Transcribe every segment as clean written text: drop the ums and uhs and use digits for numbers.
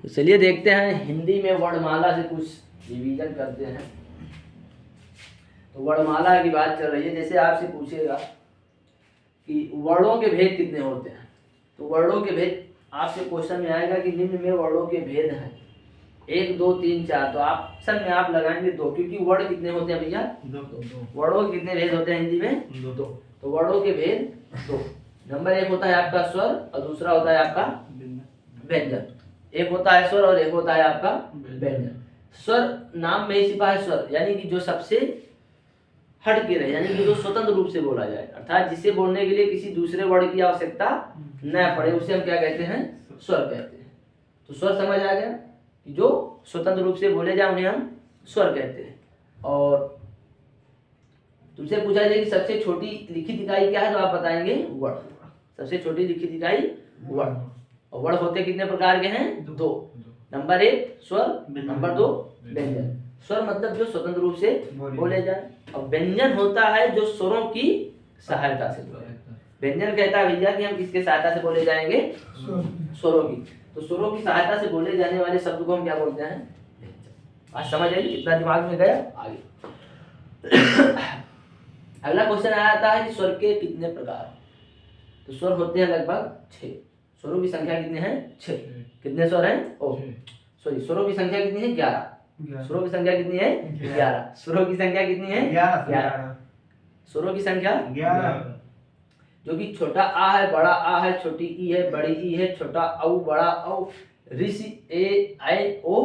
तो चलिए देखते हैं हिंदी में वर्णमाला से कुछ रिवीजन करते हैं। तो वर्णमाला की बात चल रही है। जैसे आपसे पूछेगा कि वर्णों के भेद कितने होते हैं, तो वर्णों के भेद आपसे क्वेश्चन में आएगा कि निम्न में वर्णों के भेद हैं 1 2 3 4। तो ऑप्शन में आप लगाएंगे 2, क्योंकि वर्ण कितने होते हैं भैया? 2। वर्णों के कितने भेद होते हैं हिंदी में? 2। तो वर्णों के भेद 2। नंबर 1 होता है आपका स्वर और दूसरा होता है आपका व्यंजन। एक होता है स्वर और एक होता है आपका व्यंजन। स्वर नाम में ही छिपा है स्वर, यानी कि जो सबसे हट के रहे, यानी कि जो स्वतंत्र रूप से बोला जाए, अर्थात जिसे बोलने के लिए किसी दूसरे वर्ड की आवश्यकता न पड़े, उसे हम क्या कहते हैं? स्वर कहते हैं। तो स्वर समझ आ गया कि जो स्वतंत्र रूप से बोले जाए उन्हें हम स्वर कहते हैं। और तुमसे पूछा जाए कि सबसे छोटी लिखित इकाई क्या है, तो आप बताएंगे वर्ण। सबसे छोटी लिखित इकाई वर्ण। और वर्ण होते कितने प्रकार के हैं? 2। नंबर 1 स्वर, नंबर 2 व्यंजन। स्वर मतलब जो स्वतंत्र रूप से बोले जाए, और व्यंजन होता है जो स्वरों की सहायता से बोले। व्यंजन कहता है भैया कि हम किसके सहायता से बोले जाएंगे? स्वरों की। तो स्वरों की सहायता से बोले जाने वाले शब्द को हम क्या बोलते हैं? व्यंजन। आज समझ आई? कितना दिमाग में गया? आगे अगला क्वेश्चन आया था है कि स्वर के कितने प्रकार? तो स्वर होते हैं लगभग 6। स्वरों की संख्या कितने हैं? 6। कितने स्वर हैं? सॉरी, स्वरों की संख्या कितनी है? 11। स्वरों की संख्या कितनी है? 11। स्वरों की संख्या कितनी है? 11। स्वरों की संख्या 11। जो कि छोटा आ है, बड़ा आ है, छोटी ई है, बड़ी ई है, छोटा औ, बड़ा औ, ऋषि ए ऐ ओ।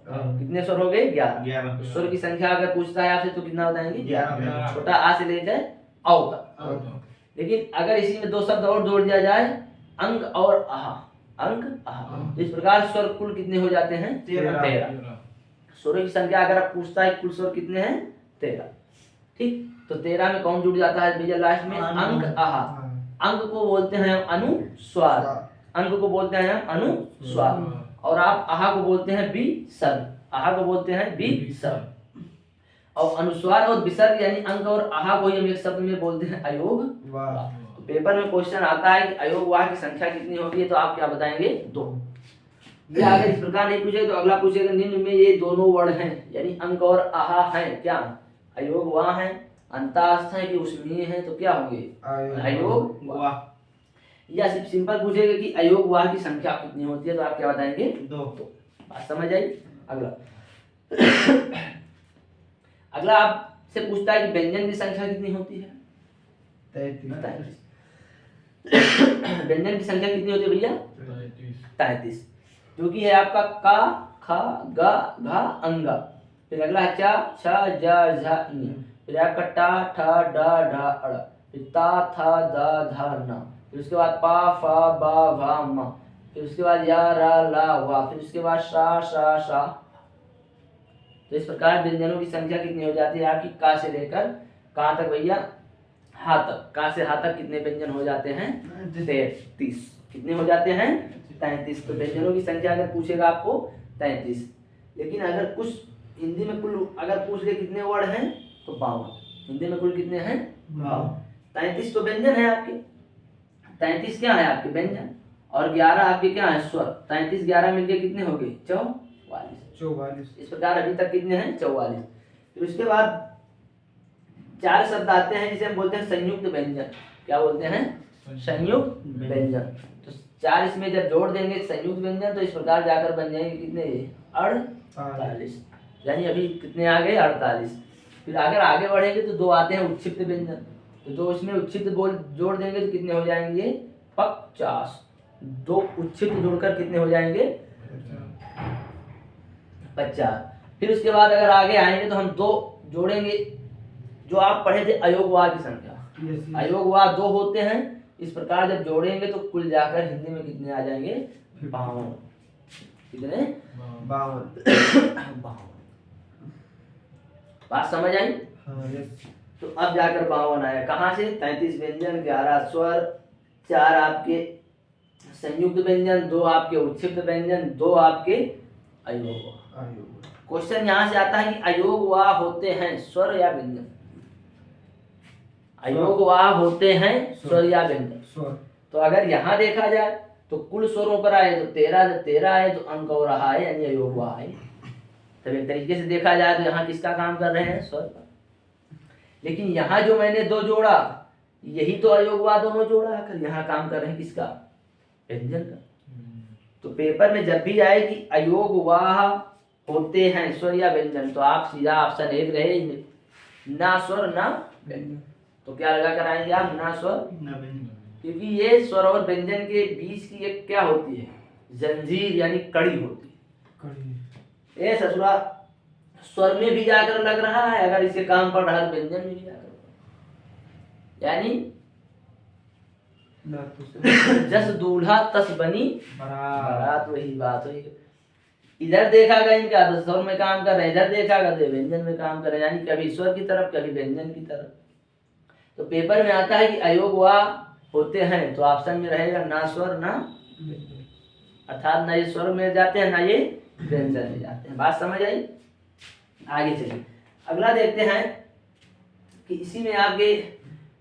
कितने स्वर हो गए? 11। स्वर की संख्या अगर पूछता है आपसे तो कितना बताएंगे? 11। छोटा आ से लेकर औ तक। लेकिन अगर इसी में 2 शब्द और जोड़ दिया जाए, अंग और आहा, अंग आहा, तो इस प्रकार स्वर कुल कितने हो जाते हैं? 13। स्वरों की संख्या अगर आप पूछता है कुल स्वर कितने हैं? 13। ठीक, तो 13 में कौन जुड़ जाता है भैया लास्ट में? अंग आहा। अंग को बोलते हैं अनुस्वार, अंग को बोलते हैं अनुस्वार, और आप आहा को बोलते हैं विसर्ग। आहा को बोलते हैं विसर्ग। और अनुस्वार और विसर्ग यानी अंग और आहा को ही हम एक शब्द में बोलते हैं अयोग वाह। तो पेपर में क्वेश्चन आता है कि अयोग वाह की संख्या कितनी होगी, तो आप क्या बताएंगे? 2। ये अगर इस प्रकार नहीं पूछे तो अगला पूछेगा निम्न में ये दोनों वर्ण हैं, यानी अंग और आहा हैं, क्या अयोग वाह हैं, अंतास्थ हैं कि उसमें हैं, तो क्या होंगे? अयोग वाह। या सिंपल पूछेगा कि अयोग वाह की संख्या कितनी होती है, तो आप क्या बताएंगे? 2। बात समझ आई? अगला अगला आपसे पूछता है कि व्यंजन की संख्या कितनी होती है? 33। व्यंजन की संख्या कितनी होती है भैया? 33। जो कि है आपका का, खा, गा, घा, अंगा। फिर अगला है चा, छा, जा, झा, ञ। फिर आपका टा, ठा, डा, ढा, अड़। फिर ता, था, दा, धा, ना। फिर उसके बाद पा, फा, बा, भा, मा। फिर उसके बाद या, रा, ला, वा। फिर उसके बाद शा, शा, शा। तो इस प्रकार व्यंजनों की संख्या कितनी हो जाती है आपकी? का से लेकर कहाँ तक भैया? हा तक। का से हा तक कितने व्यंजन हो जाते हैं? 33। कितने हो जाते हैं? 33। तो व्यंजनों की संख्या अगर पूछेगा आपको 33। लेकिन अगर कुछ हिंदी में कुल अगर पूछ ले कितने वर्ड हैं, तो 52। हिंदी में कुल कितने हैं? 52। 33 तो व्यंजन है आपके। 33 क्या है आपके? व्यंजन। और 11 आपके क्या है? स्वर। 33 11 मिलके कितने हो गए? 44। इस प्रकार अभी तक कितने हैं? 44। फिर उसके बाद 4 शब्द आते हैं जिसे हम बोलते हैं संयुक्त व्यंजन। क्या बोलते हैं? संयुक्त व्यंजन। तो 4 इसमें जब जोड़ देंगे संयुक्त व्यंजन, तो इस प्रकार जाकर बन जाएंगे कितने? 48। यानी अभी कितने आ गए? 48। फिर अगर आगे बढ़ेंगे तो 2 आते हैं उच्छिष्ट व्यंजन। तो 2 इसमें उच्छिष्ट बोल जोड़ देंगे तो कितने हो जाएंगे? 50। 2 उच्छिष्ट जोड़कर कितने हो जाएंगे? 50। फिर उसके बाद अगर आगे आएंगे तो हम 2 जोड़ेंगे, जो आप पढ़े थे अयोगवाह की संख्या। अयोगवाह 2 होते हैं। इस प्रकार जब जोड़ेंगे तो कुल जाकर हिंदी में कितने आ जाएंगे? 52। कितने? 52। बात समझ आई? तो अब जाकर 52 आया। कहाँ से? 33 व्यंजन, 11 स्वर, 4 आपके संयुक्त व्यंजन, 2 आपके उच्छिष्ट व्यंजन, 2 आपके अयोगवाह। क्वेश्चन यहाँ से आता है कि अयोगवाह होते हैं स्वर या व्यंजन? अयोगवाह होते हैं स्वर या व्यंजन? तो अगर यहाँ देखा जाए तो कुल स्वरों पर आए तो 13, जब 13 आए तो अंक और रहा है यानी अयोग हुआ है। तब एक तरीके से देखा जाए तो यहाँ किसका काम कर रहे हैं, स्वर का। लेकिन यहाँ जो मैंने दो जोड़ा, यही तो अयोग हुआ, दोनों जोड़ा आकर यहाँ काम कर रहे हैं किसका, व्यंजन का। तो पेपर में जब भी आए कि अयोग वाह होते हैं स्वर या व्यंजन, तो आप सीधा ऑप्शन 1 रहे, ना स्वर ना व्यंजन। तो क्या लगा कर आएंगे आप, ना स्वर ना व्यंजन, क्योंकि ये स्वर और व्यंजन के बीच की एक क्या होती है, जंजीर यानी कड़ी होती है। ये ससुरा स्वर में भी जाकर लग रहा है, अगर इसे काम पड़ रहा है तो व्यंजन में भी जाकर, यानी जस दूल्हा तस बनी बारात, वही बात हुई। इधर देखा गया इनका तो स्वर में काम कर रहे हैं, इधर देखा गया तो व्यंजन में काम कर रहे हैं, यानी कभी स्वर की तरफ कभी व्यंजन की तरफ। तो पेपर में आता है कि अयोग वा होते हैं, तो ऑप्शन में रहेगा ना स्वर ना व्यंजन, अर्थात ना ये स्वर में जाते हैं ना ये व्यंजन में जाते हैं। बात समझ आई? आगे चलिए अगला देखते हैं कि इसी में आपके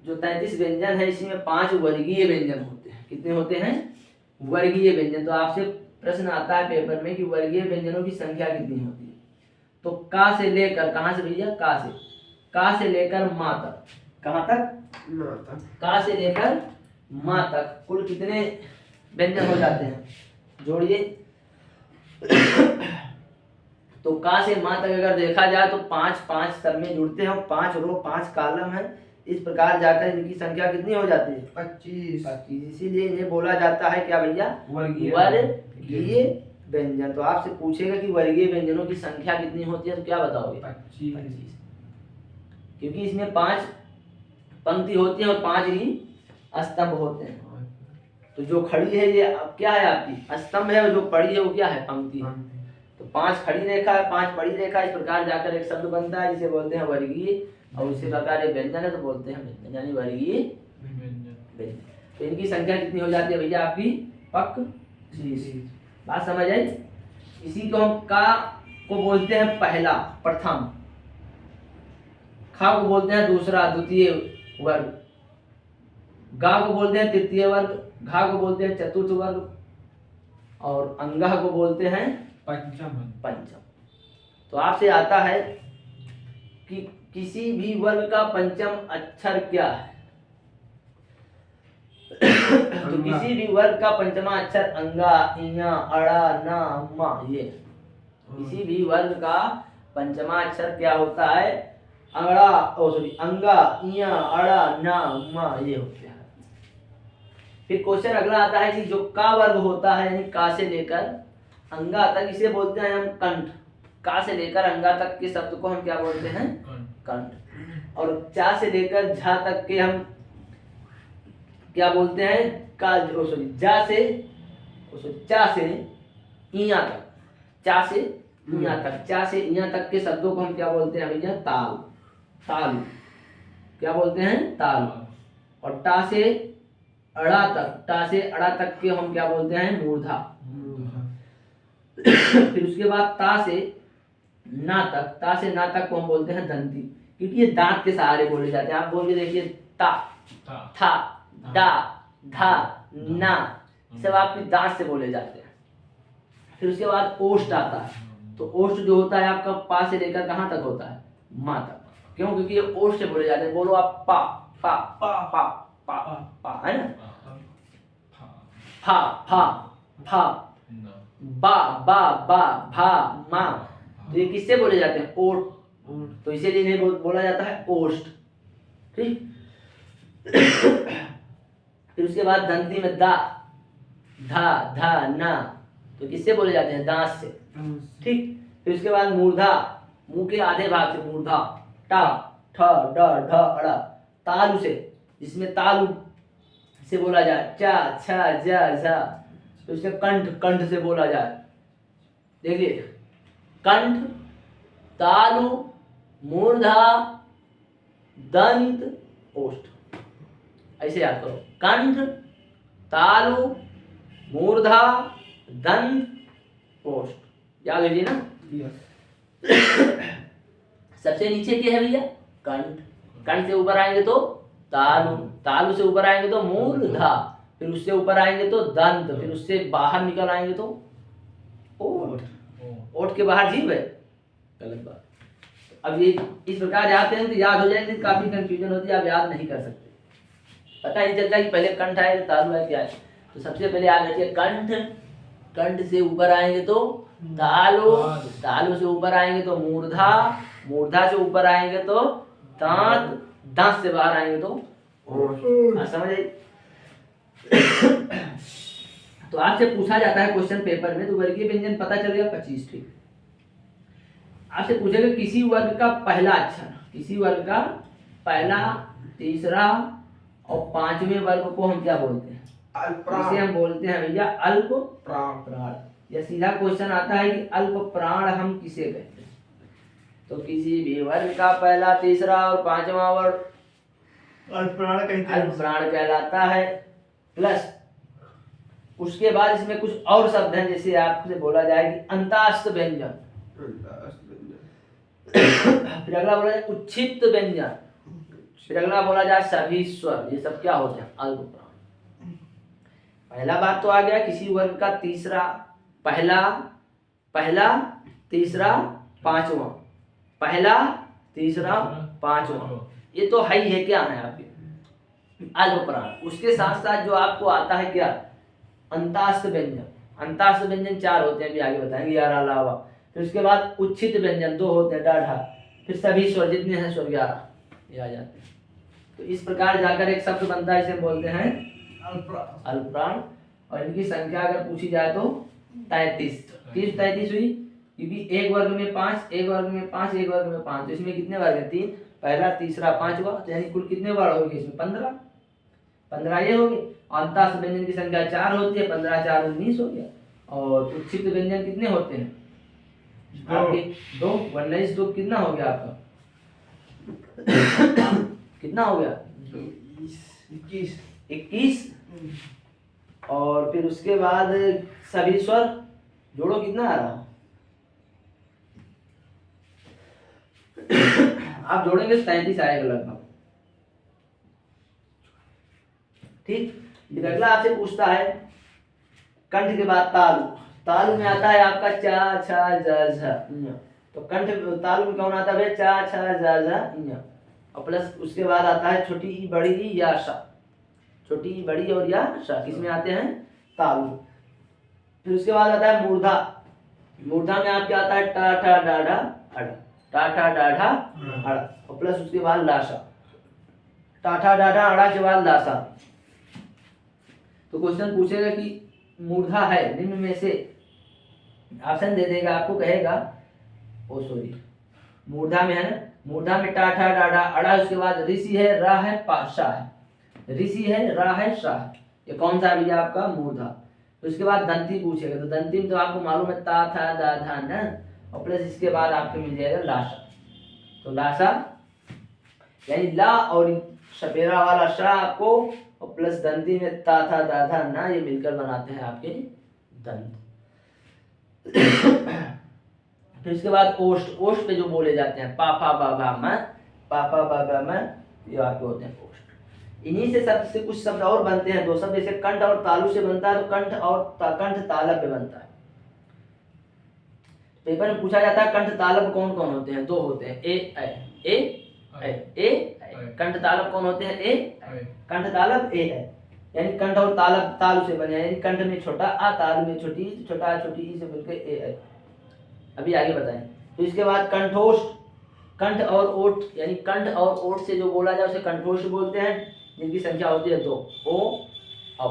जो 33 व्यंजन है, इसी में 5 वर्गीय व्यंजन होते हैं। कितने होते हैं, वर्गीय व्यंजन। तो आपसे प्रश्न आता है पेपर में कि वर्गीय व्यंजनों की संख्या कितनी होती है। तो का से लेकर, कहाँ से भैया, का से लेकर माँ तक, कहाँ तक, माँ तक, का से लेकर माँ तक कुल कितने व्यंजन हो जाते हैं, जोड़िए। तो का से माँ तक अगर देखा जाए तो 5 सब में जुड़ते हैं, 5 रो 5 कॉलम है। इस प्रकार जाकर इनकी संख्या कितनी हो जाती है, 25। इसीलिए इन्हें बोला जाता है क्या भैया, वर्गीय व्यंजन। तो आपसे पूछेगा कि वर्गीय व्यंजनों की संख्या कितनी होती है, तो क्या बताओगे, 25। क्योंकि इसमें 5 पंक्ति होती है और 5 ही स्तंभ होते हैं। तो जो खड़ी है ये अब क्या है, आपकी स्तंभ है, और जो पड़ी है वो क्या है, पंक्ति है। तो 5 खड़ी रेखा है, 5 पड़ी रेखा, इस प्रकार जाकर एक शब्द बनता है जिसे बोलते हैं वर्गीय, और उसी प्रकार एक व्यंजन है तो बोलते हैं व्यंजन, यानी वर्गीय व्यंजन। तो इनकी संख्या कितनी हो जाती है भैया आपकी, 25। बात समझ आई? इसी को हम का को बोलते हैं पहला, प्रथम, खा को बोलते हैं दूसरा, द्वितीय वर्ग, गा को बोलते हैं तृतीय वर्ग, घा को बोलते हैं चतुर्थ वर्ग, और अंगा को बोलते हैं पंचम। तो आपसे आता है कि किसी भी वर्ग का पंचम अक्षर क्या है। तो किसी भी वर्ग का पंचमा अक्षर अंगा, इया, अड़ा, ना, मा, ये। किसी भी वर्ग का पंचमा अक्षर क्या होता है, अंगा, इया, अड़ा, ना, मा, ये होते हैं। फिर क्वेश्चन अगला आता है कि जो का वर्ग होता है, यानी का से लेकर अंगा तक, इसे बोलते हैं हम कंठ। का से लेकर अंगा तक के शब्द को हम क्या बोलते हैं, कंठ। और चा से लेकर झा तक के हम क्या बोलते हैं, चा से इया तक, चा से इया तक, चा से इया तक के शब्दों को हम क्या बोलते हैं भैया, तालु। क्या बोलते हैं, तालु। और टा से अड़ा तक के हम क्या बोलते हैं, मूर्धा। फिर उसके बाद ता से ना तक को हम बोलते हैं दंती, क्योंकि ये दांत के सहारे बोले जाते हैं। आप बोल के देखिए, ता, था, दा, धा, ना, सब आपके दांत से बोले जाते हैं। फिर उसके बाद ओष्ठ आता है। तो ओष्ठ जो होता है आपका पा से लेकर कहाँ तक होता है, माँ तक। क्यों, क्योंकि ये ओष्ठ से बोले जाते हैं। बोलो आप पा पा पा पा पा पा, है ना, फा फा फा, बा बा बा, भा मा। तो ये किससे बोले जाते हैं, ओठ। तो इसीलिए इन्हें बोला जाता है ओष्ठ। ठीक। फिर उसके बाद दंती में दा, धा, धा, ना, तो किससे बोले जाते हैं, दांत से। ठीक। फिर उसके बाद मूर्धा, मुंह के आधे भाग से मूर्धा, टा, ठ, ड, ढ, अड़ा, तालु से, जिसमें तालु से बोला जाए, चा, छा, जा, झा। तो इससे कंठ से बोला जाए। देखिए, कंठ, तालु, मूर्धा, दंत, ओष्ठ, ऐसे याद करो। कंठ, तालु, मूर्धा, दंत, ओष्ठ, याद लीजिए ना। सबसे नीचे क्या है भैया, कंठ। कंठ से ऊपर आएंगे तो तालु, तालु से ऊपर आएंगे तो मूर्धा, फिर उससे ऊपर आएंगे तो दंत, फिर उससे बाहर निकल आएंगे तो ओठ। ओठ के बाहर जीभ है, गलत बात। अब ये इस प्रकार याद करें तो याद हो जाएंगे, काफी कंफ्यूजन होती है, आप याद नहीं कर सकते, पता नहीं चलता कि पहले कंठ आए तालु है क्या है। तो सबसे पहले याद रखिए कंठ, कंठ से ऊपर आएंगे तो तालु, तालु से ऊपर आएंगे तो मूर्धा, मूर्धा से ऊपर आएंगे तो दांत, दांत से बाहर आएंगे तो ओठ। समझ आई? तो आपसे पूछा जाता है क्वेश्चन पेपर में, तो वर्गीय व्यंजन पता चल गया 25। ठीक, आपसे पूछेगा किसी वर्ग का पहला अक्षर, किसी वर्ग का पहला, तीसरा और पांचवें वर्ग को हम क्या बोलते हैं? इसे हम बोलते हैं भैया अल्प प्राण। या सीधा क्वेश्चन आता है कि अल्प प्राण हम किसे कहते हैं? तो किसी भी वर्ग का पहला, तीसरा और पांचवा वर्ग अल्प प्राण कहलाता है। प्लस उसके बाद इसमें कुछ और शब्द हैं, जैसे आपसे बोला जाए कि अंतास्त व्यंजन, फिर अगला बोला जाए उच्छिष्ट व्यंजन, फिर अगला बोला जाए सभी स्वर। ये सब क्या होते हैं? अल्प प्राण। पहला बात तो आ गया किसी वर्ग का तीसरा, पहला, पहला, तीसरा, पांचवा, पहला, तीसरा, पांचवा, ये तो है ही है, क्या है आपके अल्प प्राण। उसके साथ साथ जो आपको आता है क्या? अंतास्त व्यंजन। अंतास्त व्यंजन 4 होते हैं, अभी आगे बताएंगे, 11 अलावा। फिर उसके बाद उच्छित व्यंजन 2 होते हैं, डाढ़ा। फिर सभी स्वर, जितने हैं स्वर 11 ये आ जाते हैं। तो इस प्रकार जाकर एक शब्द बनता है, इसे बोलते हैं अल्प प्राण। और इनकी संख्या अगर पूछी जाए तो 33। किस 33 हुई? क्योंकि एक वर्ग में 5, एक वर्ग में 5, एक वर्ग में 5, तो इसमें कितने वर्ग हैं? 3, पहला, तीसरा, पांचवा, तो यानी कुल कितने वर्ग हो गए इसमें? 15। 15 ये हो गए। अंतास्त व्यंजन की संख्या 4 होती है, 15 4 19 हो गया। और उच्छिष्ट व्यंजन कितने होते हैं? आपके 2, 19 2 कितना हो गया आपका? कितना हो गया? 21। और फिर उसके बाद सभी स्वर जोड़ो, कितना आ रहा? आप जोड़ेंगे 33 आएगा लगभग। ठीक, अगला आपसे पूछता है कंठ के बाद तालु। तालु में आता है आपका चा छा जा झा ञ। तो कंठ तालु में कौन आता है? चा छा जा झा ञ। और प्लस उसके बाद आता है छोटी ई, बड़ी ई, या सा। छोटी ई, बड़ी और या सा किसमें आते हैं? तालु। फिर उसके बाद आता है मूर्धा। मूर्धा में आपके आता है टा ठा डाढ़ा अड़, टा ठा डाढ़ा अड़, और प्लस उसके बाद लाशा। टा ठा डाढ़ा अड़ा के बाद लाशा। तो क्वेश्चन पूछेगा कि मूर्धा है निम्न में से, ऑप्शन दे देगा आपको, कहेगा मूर्धा में है ना, मूर्धा में टा ठा डाढ़ा अड़ा, उसके बाद ऋषि है, रा है, पाशा है। ऋषि है, रा है, सा है, ये कौन सा भैया आपका? मूर्धा। तो उसके बाद दंती पूछेगा, तो दंती में तो आपको मालूम है ता था दा धा न, और प्लस इसके बाद आपको मिल जाएगा लाशा। तो लाशा यानी ला और सपेरा वाला शा आपको, और प्लस दंती में ता था दा था ना, ये मिलकर बनाते हैं आपके दंत। फिर इसके बाद ओष्ठ। ओष्ठ पे जो बोले जाते हैं पा फा बा बा म, पा फा बा बा म, ये आपके होते हैं ओष्ठ। इन्हीं से शब्द से कुछ शब्द और बनते हैं, 2 शब्द, जैसे कंठ और तालु से बनता है, तो कंठ और कंठ तालव्य बनता है। पेपर में पूछा जाता है कंठ तालव्य कौन कौन होते हैं? 2 होते हैं, ए ऐ, ए कंठ तालव्य कौन होते हैं? ए कंठ तालव्य ए ऐ, यानी कंठ और तालव्य तालु से बने, यानी कंठ में छोटा आ, तालु में छोटी ई, छोटा आ छोटी ई से मिलकर ए ऐ। अभी आगे बताएं। तो इसके बाद कंठोष्ठ। कंठ और ओठ, यानी कंठ और ओठ से जो बोला जाए उसे कंठोष्ठ बोलते हैं, जिनकी संख्या होती है 2, ओ औ।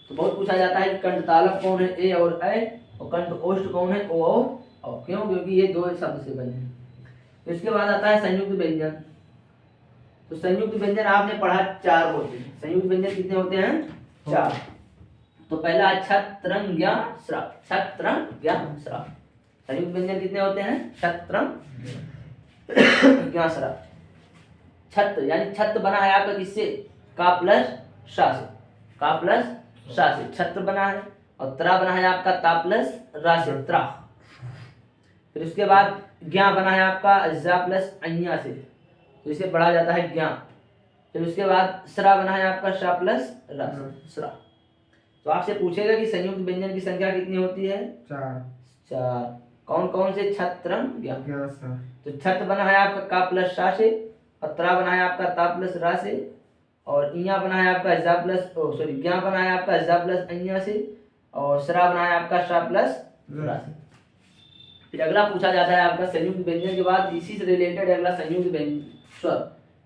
तो बहुत पूछा जाता है कि कंठ तालव्य कौन है? ए और ऐ, और कंठ ओष्ठ कौन है? ओ और औ। क्यों? क्योंकि ये 2 शब्द से बने हैं। इसके बाद आता है संयुक्त व्यंजन। तो संयुक्त व्यंजन आपने पढ़ा 4 होते हैं। संयुक्त व्यंजन कितने होते हैं? 4। तो पहला छत्रंग ज्ञ स्र, छत्रंग ज्ञ स्र। संयुक्त व्यंजन कितने होते हैं? छत्रंग ज्ञ स्र। छत्र यानी छत्र बना है आपका किससे? का प्लस शा से, का प्लस शा से छत्र बना है, और त्रा बना है आपका ता प्लस रा से, त्रा। फिर उसके बाद ज्ञा बना है आपका जा प्लस अन्या से, तो इसे पढ़ा जाता है ज्ञा। फिर उसके बाद सरा बना है आपका शा प्लस रा, सरा। तो आपसे पूछेगा कि संयुक्त व्यंजन की संख्या कितनी होती है? 4। कौन कौन से? छत्र तो छत्र बना है आपका का प्लस शा से, और त्रा बना है आपका ता प्लस रा से, और इया बना है आपका जा प्लस ज्ञा बना है आपका जा प्लस अइया से, और सरा बना है आपका शा प्लस रा से। फिर अगला पूछा जाता है आपका संयुक्त व्यंजन के बाद इसी से रिलेटेड अगला संयुक्त स्वर।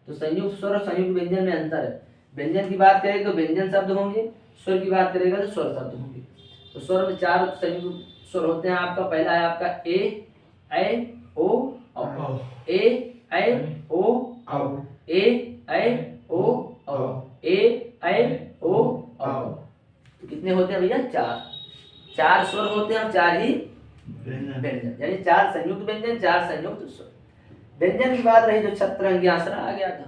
तो संयुक्त स्वर और संयुक्त व्यंजन में अंतर है। व्यंजन की बात करें तो व्यंजन शब्द होंगे, स्वर की बात करेगा तो स्वर शब्द होंगे। तो स्वर में 4 संयुक्त स्वर होते हैं आपका। पहला है आपका ए, ऐ, ओ, औ। ए, ऐ, ओ, औ। ए, ऐ, ओ, औ। ए, ऐ, ओ, औ। तो कितने होते हैं भैया? 4 स्वर होते हैं और 4 ही व्यंजन, यानी 4 संयुक्त व्यंजन, 4 संयुक्त स्वर। व्यंजन की बात रही तो छत्र ज्ञासरा आ गया था।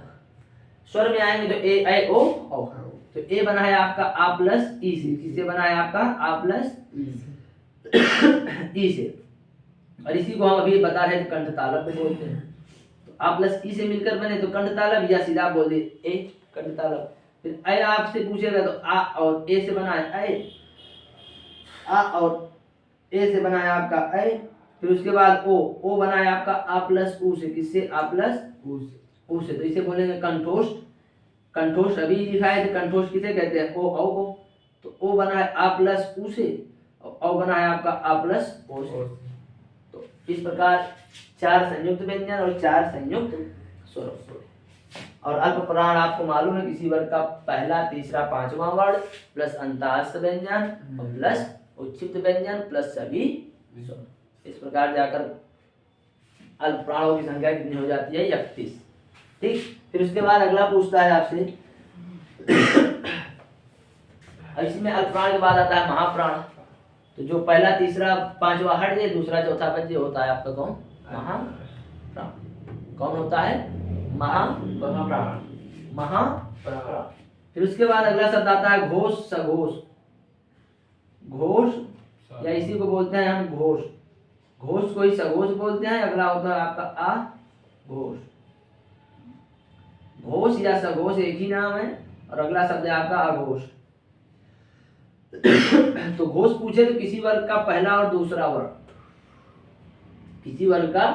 स्वर में आएंगे तो ए, ऐ, ओ, औ। तो ए बना है आपका आ प्लस ई से। किससे बना है आपका? आ प्लस ई से। और इसी को हम अभी बता रहे थे कंठ तालव्य भी बोलते हैं। तो आ प्लस ई से मिलकर बने तो कंठ तालव्य, या सीधा बोल दे ए कंठ तालव्य। फिर ऐ आपसे पूछेगा तो आ और ए से बना है ऐ, आ और ए से बना है आपका ऐ। फिर उसके बाद ओ बना है आपका आ प्लस ऊ से। किससे? आ प्लस ऊ से। तो इसे बोलेंगे कंठोष्ठ। कंठोष्ठ अभी लिखा है तो कंठोष्ठ किसे कहते हैं? ओ औ को। तो ओ बना है आ प्लस ऊ से, और औ बना है आपका आ प्लस ओ से। तो इस प्रकार 4 संयुक्त व्यंजन और 4 संयुक्त स्वर। और अल्प प्राण आपको मालूम है किसी वर्ग का पहला, तीसरा, पांचवा वर्ण प्लस अंतःस्थ व्यंजन और प्लस उच्छिष्ट व्यंजन प्लस सभी स्वर। इस प्रकार जाकर अल्प प्राणों की संख्या कितनी हो जाती है? 31। ठीक। फिर उसके बाद अगला पूछता है आपसे, इसमें अल्प प्राण के बाद आता है महाप्राण। तो जो पहला, तीसरा, पांचवा हट गए, दूसरा चौथा बच गए, होता है आपका कौन? महाप्राण। कौन होता है? महाप्राण। महाप्राण। फिर उसके बाद अगला शब्द आता है घोष, सघोष। घोष या इसी को बोलते हैं हम घोष। घोष को ही सघोष बोलते हैं। अगला होता है आपका आ घोष। घोष या सघोष एक ही नाम है, और अगला शब्द है आपका अघोष। तो घोष पूछे तो किसी वर्ग का पहला और दूसरा वर्ग, किसी वर्ग का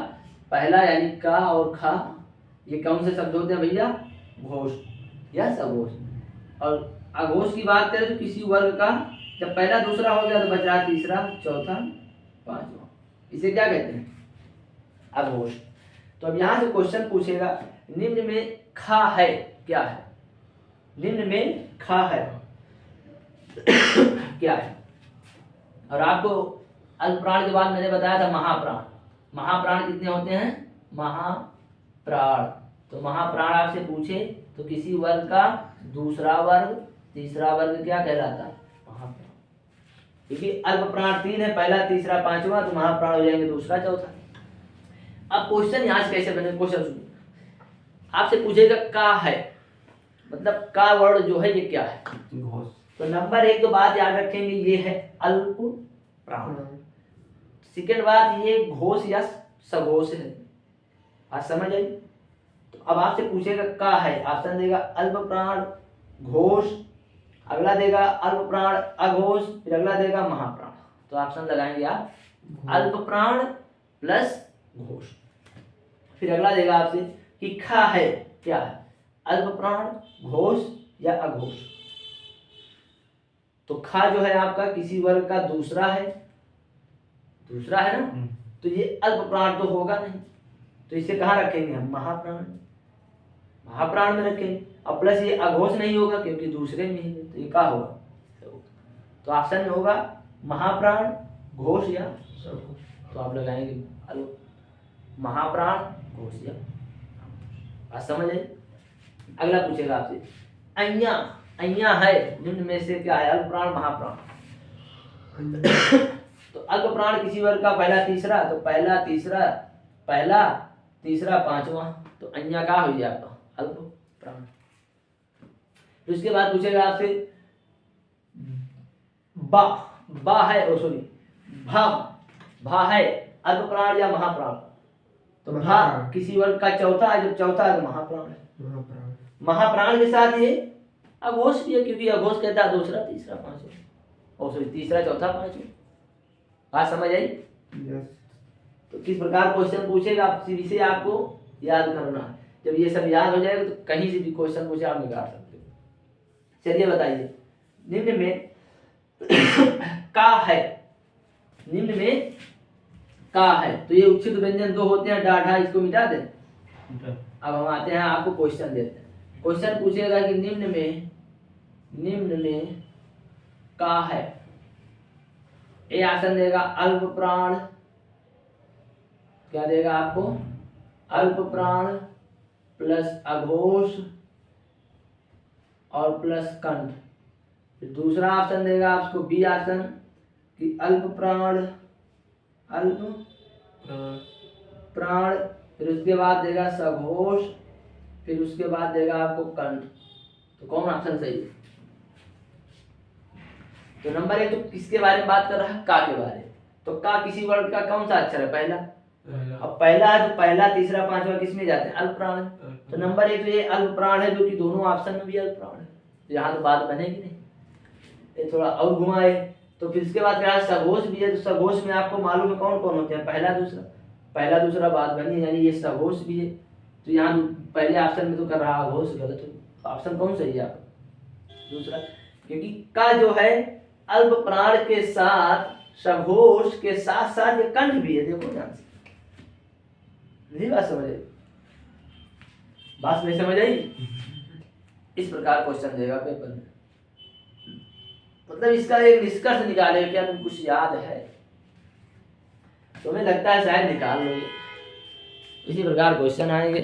पहला यानी का और खा, ये कौन से शब्द होते हैं भैया? घोष या सघोष। और अघोष की बात करें तो किसी वर्ग का जब पहला दूसरा हो गया तो बच रहा तीसरा, चौथा, पांचवा, इसे क्या कहते हैं? अघोष। तो अब यहां से क्वेश्चन पूछेगा, निम्न में खा है क्या है? निम्न में खा है क्या है? और आपको अल्प प्राण के बाद मैंने बताया था महाप्राण। महाप्राण कितने होते हैं? महाप्राण। तो महाप्राण आपसे पूछे तो किसी वर्ग का दूसरा वर्ग, तीसरा वर्ग क्या कहलाता है? महाप्राण। क्योंकि अल्प प्राण 3 है, पहला, तीसरा, पांचवा, तो महाप्राण हो जाएंगे दूसरा, चौथा। अब क्वेश्चन यहां से कैसे बने? क्वेश्चन सुनिए। आपसे पूछेगा का है, मतलब का वर्ड जो है ये क्या है? घोष। तो नंबर 1 तो बात याद रखेंगे, ये है अल्प प्राण। सेकेंड बात, ये घोष या सघोष है। आज समझ आई? तो अब आपसे पूछेगा का है, ऑप्शन देगा अल्प प्राण, घोष, अगला देगा अल्प प्राण, अघोष, फिर अगला देगा महाप्राण। तो ऑप्शन लगाएंगे आप अल्प प्राण प्लस घोष। फिर अगला देगा आपसे कि खा है क्या है? अल्प प्राण, घोष या अघोष। तो खा जो है आपका किसी वर्ग का दूसरा है, दूसरा है ना, तो ये अल्प प्राण तो होगा नहीं, तो इसे कहाँ रखेंगे हम? महाप्राण। महाप्राण में रखेंगे। और प्लस ये अघोष नहीं होगा क्योंकि दूसरे में ही है, तो ये क्या होगा? तो ऑप्शन में होगा महाप्राण, घोष या सघोष। तो आप लगाएंगे महाप्राण, घोष या बात समझ आई? अगला पूछेगा आपसे अइया। अइया है निम्न में से क्या है? अल्प प्राण, महाप्राण। तो अल्प प्राण किसी वर्ग का पहला, तीसरा, तो पहला, तीसरा, पहला, तीसरा, पांचवा, तो अइया का हो जाए आपका? अल्प प्राण। फिर उसके बाद पूछेगा आपसे बा है, भा है अल्प प्राण या महाप्राण? तो भा किसी वर्ग का चौथा है, जब चौथा है तो महाप्राण है। महाप्राण के साथ ये अघोष भी है, क्योंकि अघोष कहता है दूसरा तीसरा पांचवा, और सॉरी तीसरा चौथा पांचवा। बात समझ आई? तो किस प्रकार क्वेश्चन पूछेगा आप, विषय आपको याद करना है। जब ये सब याद हो जाएगा तो कहीं से भी क्वेश्चन पूछे आप निकाल सकते हो। चलिए बताइए, निम्न में का है, निम्न में का है, तो ये उच्छिष्ट व्यंजन दो होते हैं, डाढ़ा, इसको मिटा दे। अब हम आते हैं, आपको क्वेश्चन देते हैं। क्वेश्चन पूछेगा कि निम्न में का है। ए आसन देगा अल्प प्राण, क्या देगा आपको, अल्प प्राण प्लस अघोष और प्लस कंठ। फिर दूसरा ऑप्शन देगा आपको बी आसन कि अल्प प्राण फिर उसके बाद देगा सघोष, फिर उसके बाद देगा आपको कंठ। तो कौन ऑप्शन सही है? तो नंबर 1 तो किसके बारे में बात कर रहा है, का के बारे में। तो का किसी वर्ड का कौन सा अक्षर है, पहला। अब पहला है तो पहला तीसरा पांचवा किस में जाते हैं, अल्प प्राण। तो नंबर 1 तो ये अल्प प्राण है, जो कि दोनों ऑप्शन में भी अल्प प्राण है, तो यहाँ तो बात बनेगी नहीं। ये थोड़ा और घुमाए तो फिर इसके बाद क्या, सघोष भी है। तो सघोष में आपको मालूम है कौन कौन होते हैं, पहला दूसरा बात बनी, यानी ये सघोष भी है। तो यहाँ पहले ऑप्शन में तो कर रहा घोष, गलत हो। ऑप्शन कौन सही है आपका, दूसरा, क्योंकि का जो है अल्प प्राण के साथ सघोष के साथ साथ ये कंठ भी है। देखो ध्यान से, नहीं बात समझ आई, बात नहीं समझ आई। इस प्रकार क्वेश्चन देगा पेपर में, मतलब इसका एक निष्कर्ष निकाले, क्या तुम कुछ याद है, तुम्हें लगता है शायद निकाल लोगे। इसी प्रकार क्वेश्चन आएंगे।